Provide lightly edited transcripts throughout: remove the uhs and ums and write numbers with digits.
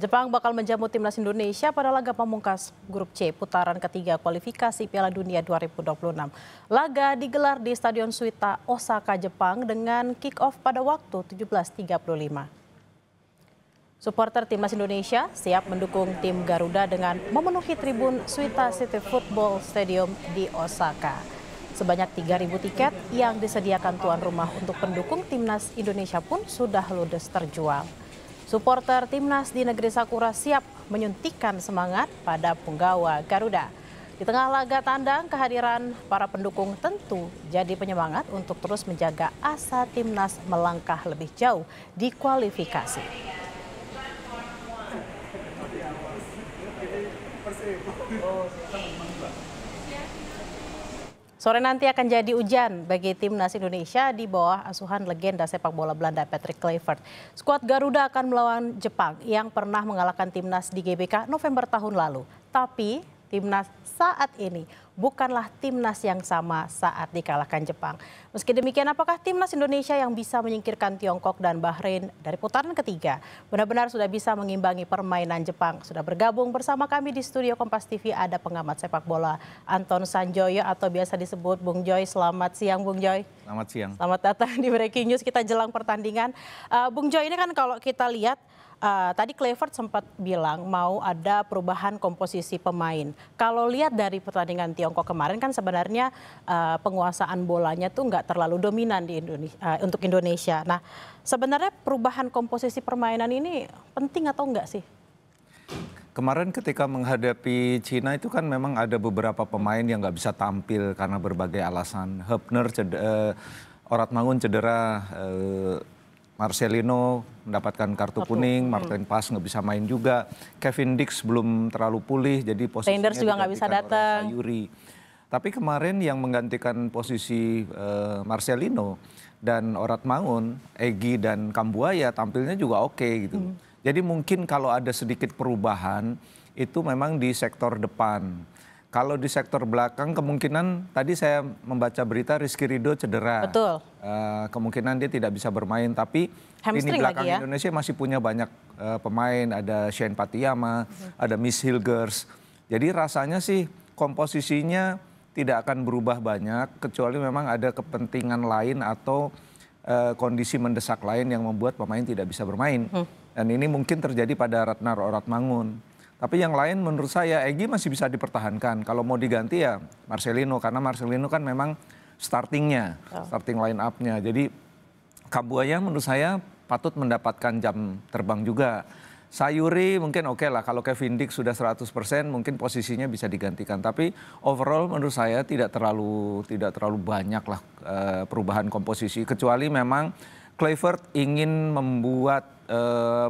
Jepang bakal menjamu timnas Indonesia pada laga pamungkas grup C putaran ketiga kualifikasi Piala Dunia 2026. Laga digelar di Stadion Suita, Osaka, Jepang dengan kick-off pada waktu 17.35. Supporter timnas Indonesia siap mendukung tim Garuda dengan memenuhi tribun Suita City Football Stadium di Osaka. Sebanyak 3.000 tiket yang disediakan tuan rumah untuk pendukung timnas Indonesia pun sudah ludes terjual. Supporter timnas di negeri Sakura siap menyuntikkan semangat pada punggawa Garuda. Di tengah laga tandang, kehadiran para pendukung tentu jadi penyemangat untuk terus menjaga asa timnas melangkah lebih jauh di kualifikasi. Sore nanti akan jadi ujian bagi timnas Indonesia di bawah asuhan legenda sepak bola Belanda Patrick Kluivert. Skuad Garuda akan melawan Jepang yang pernah mengalahkan timnas di GBK November tahun lalu. Tapi timnas saat ini bukanlah timnas yang sama saat dikalahkan Jepang. Meski demikian, apakah timnas Indonesia yang bisa menyingkirkan Tiongkok dan Bahrain dari putaran ketiga benar-benar sudah bisa mengimbangi permainan Jepang? Sudah bergabung bersama kami di studio Kompas TV ada pengamat sepak bola Anton Sanjoyo atau biasa disebut Bung Joy. Selamat siang Bung Joy. Selamat siang. Selamat datang di Breaking News, kita jelang pertandingan. Bung Joy, ini kan kalau kita lihat tadi Kluivert sempat bilang mau ada perubahan komposisi pemain. Kalau lihat dari pertandingan Tiongkok kemarin kan sebenarnya penguasaan bolanya tuh nggak terlalu dominan di untuk Indonesia. Nah, sebenarnya perubahan komposisi permainan ini penting atau enggak sih? Kemarin ketika menghadapi Cina itu kan memang ada beberapa pemain yang nggak bisa tampil karena berbagai alasan. Hübner, Oratmangun cedera, Marcelino mendapatkan kartu kuning, Martin Pas nggak bisa main juga, Kevin Dix belum terlalu pulih, jadi posisinya Reinders juga nggak bisa datang. Sayuri. Tapi kemarin yang menggantikan posisi Marcelino dan Oratmangun, Egy dan Kambuaya tampilnya juga oke gitu. Jadi mungkin kalau ada sedikit perubahan itu memang di sektor depan. Kalau di sektor belakang kemungkinan tadi saya membaca berita Rizky Ridho cedera. Betul. Kemungkinan dia tidak bisa bermain, tapi lini belakang lagi ya? Indonesia masih punya banyak pemain, ada Shane Patiyama, ada Miss Hilgers. Jadi rasanya sih komposisinya tidak akan berubah banyak kecuali memang ada kepentingan lain atau kondisi mendesak lain yang membuat pemain tidak bisa bermain. Dan ini mungkin terjadi pada Ratnar Oratmangun. Tapi yang lain menurut saya Egy masih bisa dipertahankan. Kalau mau diganti ya Marcelino, karena Marcelino kan memang starting line up-nya. Jadi Kambuaya menurut saya patut mendapatkan jam terbang juga. Sayuri mungkin oke lah, kalau Kevin Dix sudah 100% mungkin posisinya bisa digantikan. Tapi overall menurut saya tidak terlalu banyak lah perubahan komposisi. Kecuali memang Kluivert ingin membuat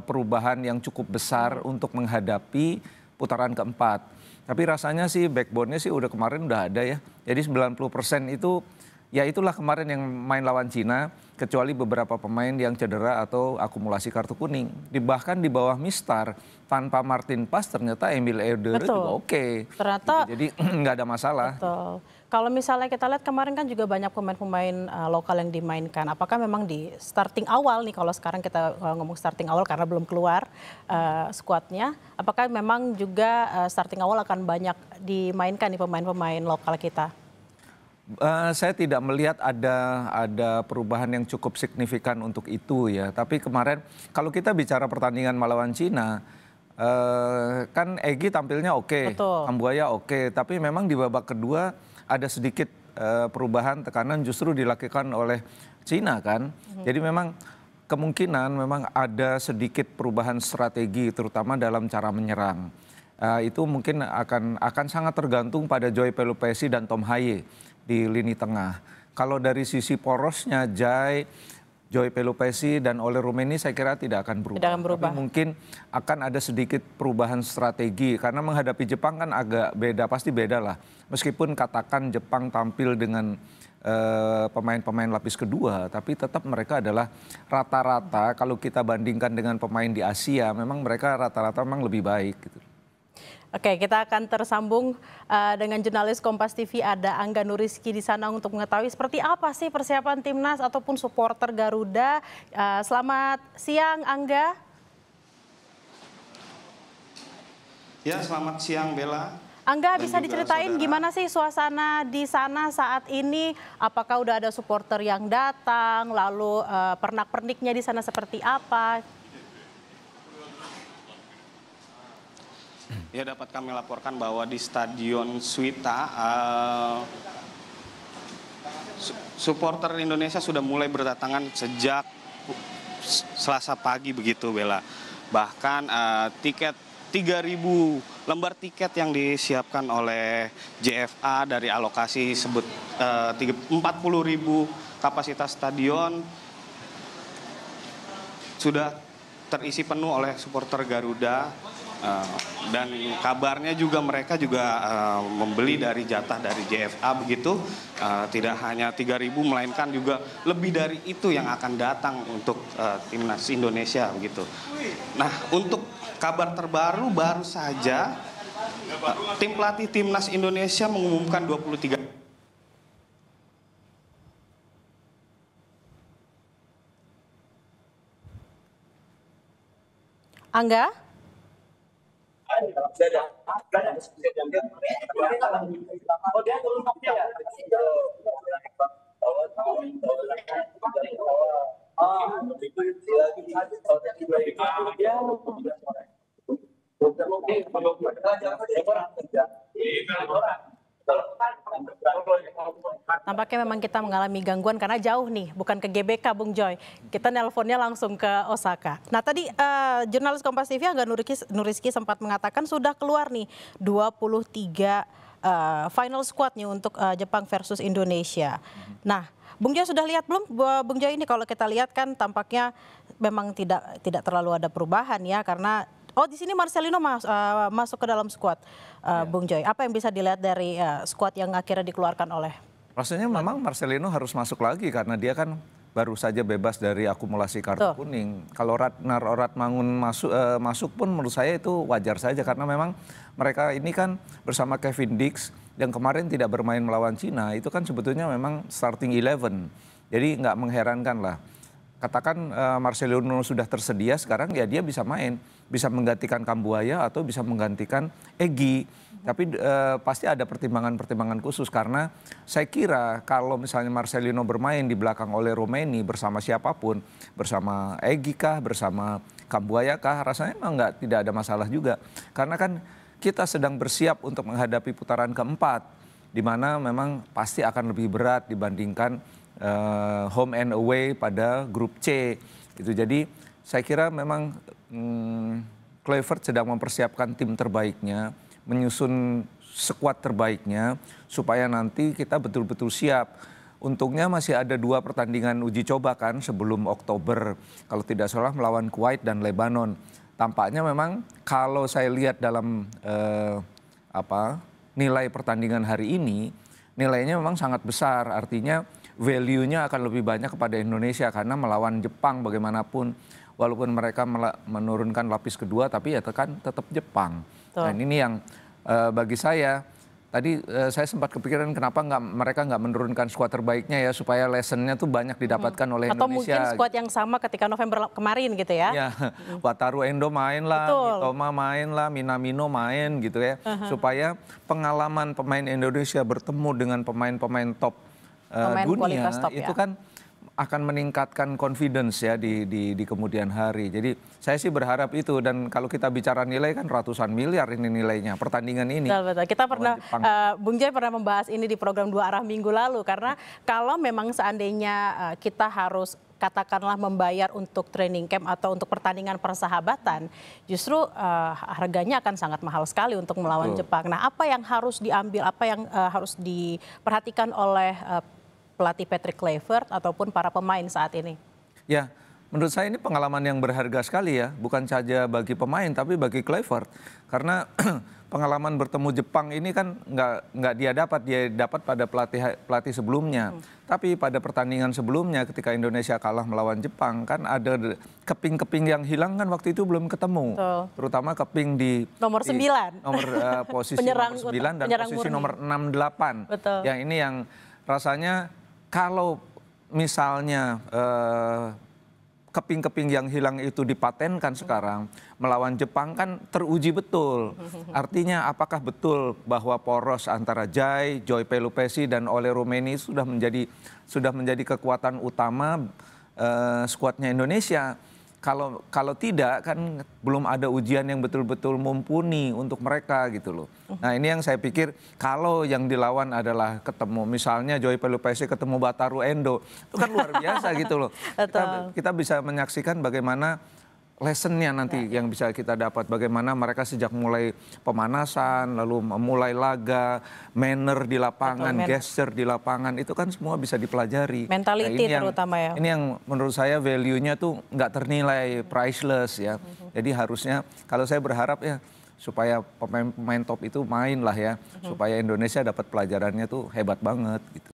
perubahan yang cukup besar untuk menghadapi putaran keempat. Tapi rasanya sih backbone-nya sih kemarin udah ada ya. Jadi 90% itu ya itulah kemarin yang main lawan Cina, kecuali beberapa pemain yang cedera atau akumulasi kartu kuning. Bahkan di bawah Mistar tanpa Martin Pas ternyata Emil Eder juga oke. Ternyata gitu. Jadi nggak ada masalah. Betul. Kalau misalnya kita lihat kemarin kan juga banyak pemain-pemain lokal yang dimainkan. Apakah memang di starting awal nih, kalau sekarang kita ngomong starting awal karena belum keluar skuadnya, apakah memang juga starting awal akan banyak dimainkan nih pemain-pemain lokal kita? Saya tidak melihat ada perubahan yang cukup signifikan untuk itu ya. Tapi kemarin kalau kita bicara pertandingan melawan Cina, kan Egy tampilnya oke, Kambuaya oke. Tapi memang di babak kedua ada sedikit perubahan tekanan justru dilakukan oleh Cina kan. Jadi memang kemungkinan memang ada sedikit perubahan strategi terutama dalam cara menyerang. Itu mungkin akan sangat tergantung pada Joy Pelupesi dan Tom Haye di lini tengah. Kalau dari sisi porosnya Joy Pelupesi dan Ole Rummenigge saya kira tidak akan berubah. Tapi mungkin akan ada sedikit perubahan strategi karena menghadapi Jepang kan agak beda, pasti beda lah. Meskipun katakan Jepang tampil dengan pemain-pemain lapis kedua, tapi tetap mereka adalah rata-rata kalau kita bandingkan dengan pemain di Asia, memang mereka rata-rata memang lebih baik gitu. Oke, kita akan tersambung dengan jurnalis Kompas TV ada Angga Nuriski di sana untuk mengetahui seperti apa sih persiapan timnas ataupun supporter Garuda. Selamat siang Angga. Ya, selamat siang Bella. Angga, Dan bisa juga diceritain saudara. gimana sih suasana di sana saat ini? Apakah udah ada supporter yang datang? Lalu pernak-perniknya di sana seperti apa? Ya, dapat kami laporkan bahwa di Stadion Suwita supporter Indonesia sudah mulai berdatangan sejak Selasa pagi begitu Bella. Bahkan 3.000 lembar tiket yang disiapkan oleh JFA dari alokasi 40.000 kapasitas stadion sudah terisi penuh oleh supporter Garuda. Dan kabarnya juga mereka juga membeli dari jatah dari JFA begitu. Tidak hanya 3.000 melainkan juga lebih dari itu yang akan datang untuk timnas Indonesia begitu. Nah, untuk kabar terbaru baru saja tim pelatih timnas Indonesia mengumumkan 23 Angga? Tampaknya memang kita mengalami gangguan karena jauh nih, bukan ke GBK, Bung Joy. Kita nelponnya langsung ke Osaka. Nah tadi jurnalis Kompas TV Angga Nuriski sempat mengatakan sudah keluar nih 23 final squad nih untuk Jepang versus Indonesia. Nah, Bung Joy sudah lihat belum? Bung Joy, ini kalau kita lihat kan tampaknya memang tidak terlalu ada perubahan ya, karena di sini Marcelino masuk ke dalam skuad, Bung Joy. Apa yang bisa dilihat dari skuad yang akhirnya dikeluarkan oleh? Rasanya memang Marcelino harus masuk lagi karena dia kan baru saja bebas dari akumulasi kartu kuning. Kalau Ratnar Oratmangun masuk pun menurut saya itu wajar saja karena memang mereka ini kan bersama Kevin Dix yang kemarin tidak bermain melawan Cina, itu kan sebetulnya memang starting 11. Jadi nggak mengherankan lah. Katakan Marcelino sudah tersedia sekarang, ya dia bisa main, bisa menggantikan Kambuaya atau bisa menggantikan Egy. Tapi pasti ada pertimbangan-pertimbangan khusus karena saya kira kalau misalnya Marcelino bermain di belakang oleh Romeni bersama siapapun, bersama Egy kah, bersama Kambuaya kah, rasanya memang tidak ada masalah juga. Karena kan kita sedang bersiap untuk menghadapi putaran keempat, di mana memang pasti akan lebih berat dibandingkan home and away pada grup C. Itu jadi saya kira memang Kluivert sedang mempersiapkan tim terbaiknya, menyusun skuad terbaiknya supaya nanti kita betul-betul siap. Untungnya masih ada 2 pertandingan uji coba kan sebelum Oktober, kalau tidak salah melawan Kuwait dan Lebanon. Tampaknya memang kalau saya lihat dalam nilai pertandingan hari ini, nilainya memang sangat besar, artinya value-nya akan lebih banyak kepada Indonesia karena melawan Jepang bagaimanapun walaupun mereka menurunkan lapis kedua tapi ya kan tetap Jepang. Dan ini yang bagi saya tadi saya sempat kepikiran kenapa mereka nggak menurunkan skuad terbaiknya ya supaya lessonnya tuh banyak didapatkan oleh Indonesia. Atau mungkin skuad yang sama ketika November kemarin gitu ya. Ya, Wataru Endo main lah, Mitoma main lah, Minamino main gitu ya. Supaya pengalaman pemain Indonesia bertemu dengan pemain-pemain top dunia itu kan akan meningkatkan confidence ya di kemudian hari. Jadi saya sih berharap itu, dan kalau kita bicara nilai kan ratusan miliar ini nilainya pertandingan ini. Betul. Kita pernah Bung Joy pernah membahas ini di program 2 Arah minggu lalu, karena kalau memang seandainya kita harus katakanlah membayar untuk training camp atau untuk pertandingan persahabatan, justru harganya akan sangat mahal sekali untuk melawan Jepang. Nah, apa yang harus diambil, apa yang harus diperhatikan oleh pelatih Patrick Kluivert ataupun para pemain saat ini? Ya, menurut saya ini pengalaman yang berharga sekali ya, bukan saja bagi pemain tapi bagi Kluivert. Karena pengalaman bertemu Jepang ini kan dia dapat pada pelatih sebelumnya. Tapi pada pertandingan sebelumnya ketika Indonesia kalah melawan Jepang kan ada keping-keping yang hilang kan waktu itu belum ketemu. Terutama keping di nomor 9. Posisi nomor 9 dan posisi nomor 6-8. Yang ini yang rasanya kalau misalnya keping-keping yang hilang itu dipatenkan sekarang melawan Jepang kan teruji betul. Artinya apakah betul bahwa poros antara Joy Pelupesi dan Ole Rumeni sudah menjadi kekuatan utama skuadnya Indonesia. Kalau tidak kan belum ada ujian yang betul-betul mumpuni untuk mereka gitu loh. Nah ini yang saya pikir kalau yang dilawan adalah ketemu misalnya Joy Pelupesi ketemu Wataru Endo itu kan luar biasa gitu loh. Kita bisa menyaksikan bagaimana lessonnya nanti yang bisa kita dapat. Bagaimana mereka sejak mulai pemanasan, lalu mulai laga, manner di lapangan, gesture di lapangan, itu kan semua bisa dipelajari. Mentality terutama ya. Ini yang menurut saya value-nya tuh nggak ternilai, priceless ya. Jadi harusnya, kalau saya berharap ya, supaya pemain top itu main lah ya. Supaya Indonesia dapat pelajarannya tuh hebat banget gitu.